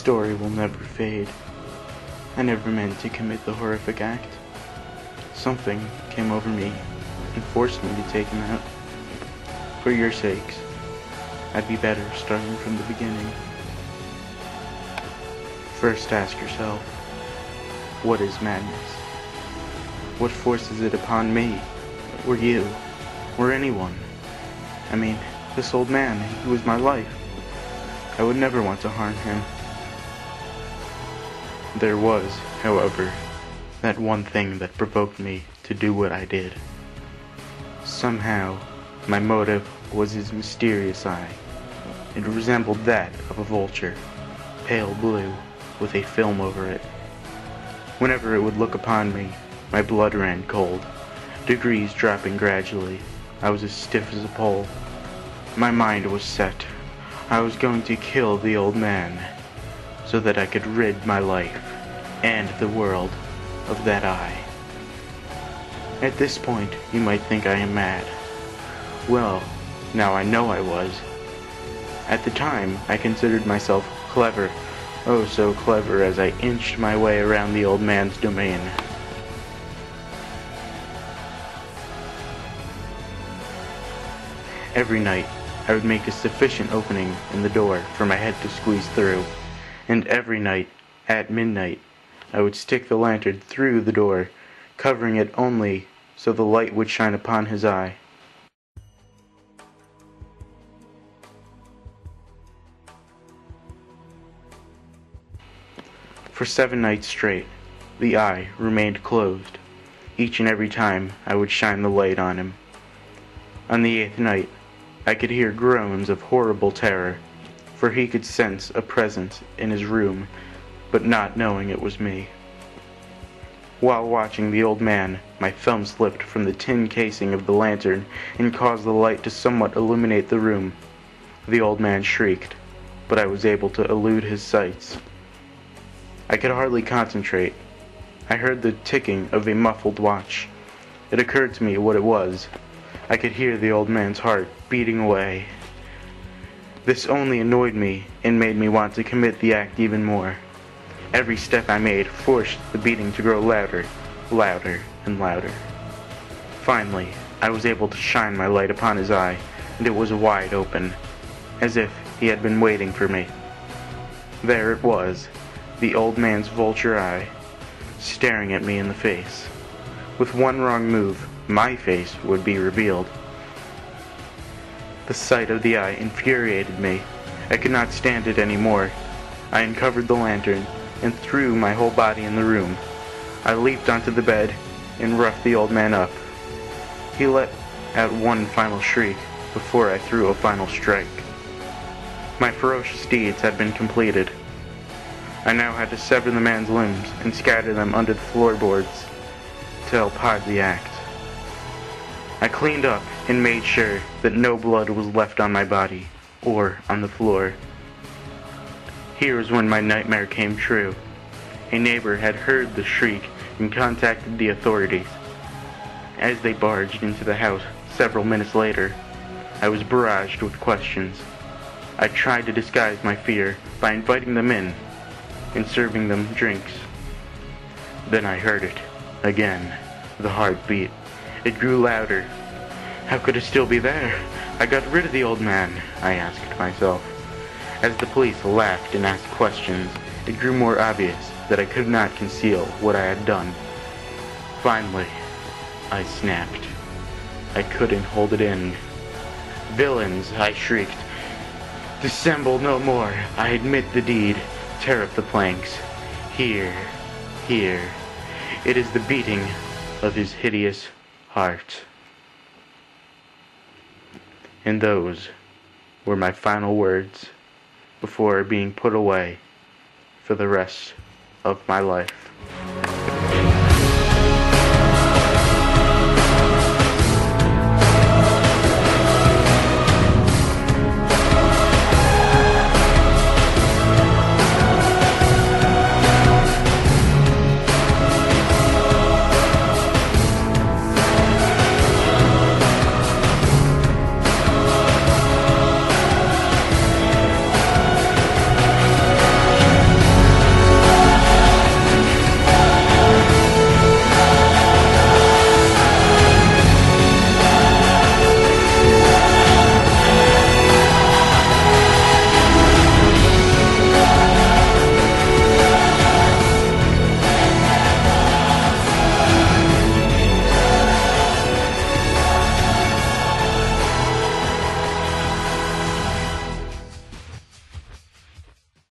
story will never fade. I never meant to commit the horrific act. Something came over me and forced me to take him out. For your sakes, I'd be better starting from the beginning. First ask yourself, what is madness? What forces it upon me, or you, or anyone? I mean, this old man, he was my life. I would never want to harm him. There was, however, that one thing that provoked me to do what I did. Somehow, my motive was his mysterious eye. It resembled that of a vulture, pale blue, with a film over it. Whenever it would look upon me, my blood ran cold, degrees dropping gradually. I was as stiff as a pole. My mind was set. I was going to kill the old man, so that I could rid my life, and the world, of that eye. At this point, you might think I am mad. Well, now I know I was. At the time, I considered myself clever, oh so clever, as I inched my way around the old man's domain. Every night, I would make a sufficient opening in the door for my head to squeeze through, and every night, at midnight, I would stick the lantern through the door, covering it only so the light would shine upon his eye. For 7 nights straight, the eye remained closed. Each and every time I would shine the light on him. On the 8th night, I could hear groans of horrible terror, for he could sense a presence in his room, but not knowing it was me. While watching the old man, my thumb slipped from the tin casing of the lantern and caused the light to somewhat illuminate the room. The old man shrieked, but I was able to elude his sights. I could hardly concentrate. I heard the ticking of a muffled watch. It occurred to me what it was. I could hear the old man's heart beating away. This only annoyed me and made me want to commit the act even more. Every step I made forced the beating to grow louder, louder, and louder. Finally, I was able to shine my light upon his eye, and it was wide open, as if he had been waiting for me. There it was, the old man's vulture eye, staring at me in the face. With one wrong move, my face would be revealed. The sight of the eye infuriated me. I could not stand it anymore. I uncovered the lantern and threw my whole body in the room. I leaped onto the bed and roughed the old man up. He let out one final shriek before I threw a final strike. My ferocious deeds had been completed. I now had to sever the man's limbs and scatter them under the floorboards to help hide the act. I cleaned up and made sure that no blood was left on my body or on the floor. Here is when my nightmare came true. A neighbor had heard the shriek and contacted the authorities. As they barged into the house several minutes later, I was barraged with questions. I tried to disguise my fear by inviting them in and serving them drinks. Then I heard it again, the heartbeat. It grew louder. How could it still be there? I got rid of the old man, I asked myself. As the police laughed and asked questions, it grew more obvious that I could not conceal what I had done. Finally, I snapped. I couldn't hold it in. Villains, I shrieked. Dissemble no more. I admit the deed. Tear up the planks. Here, here. It is the beating of his hideous heart. And those were my final words before being put away for the rest of my life.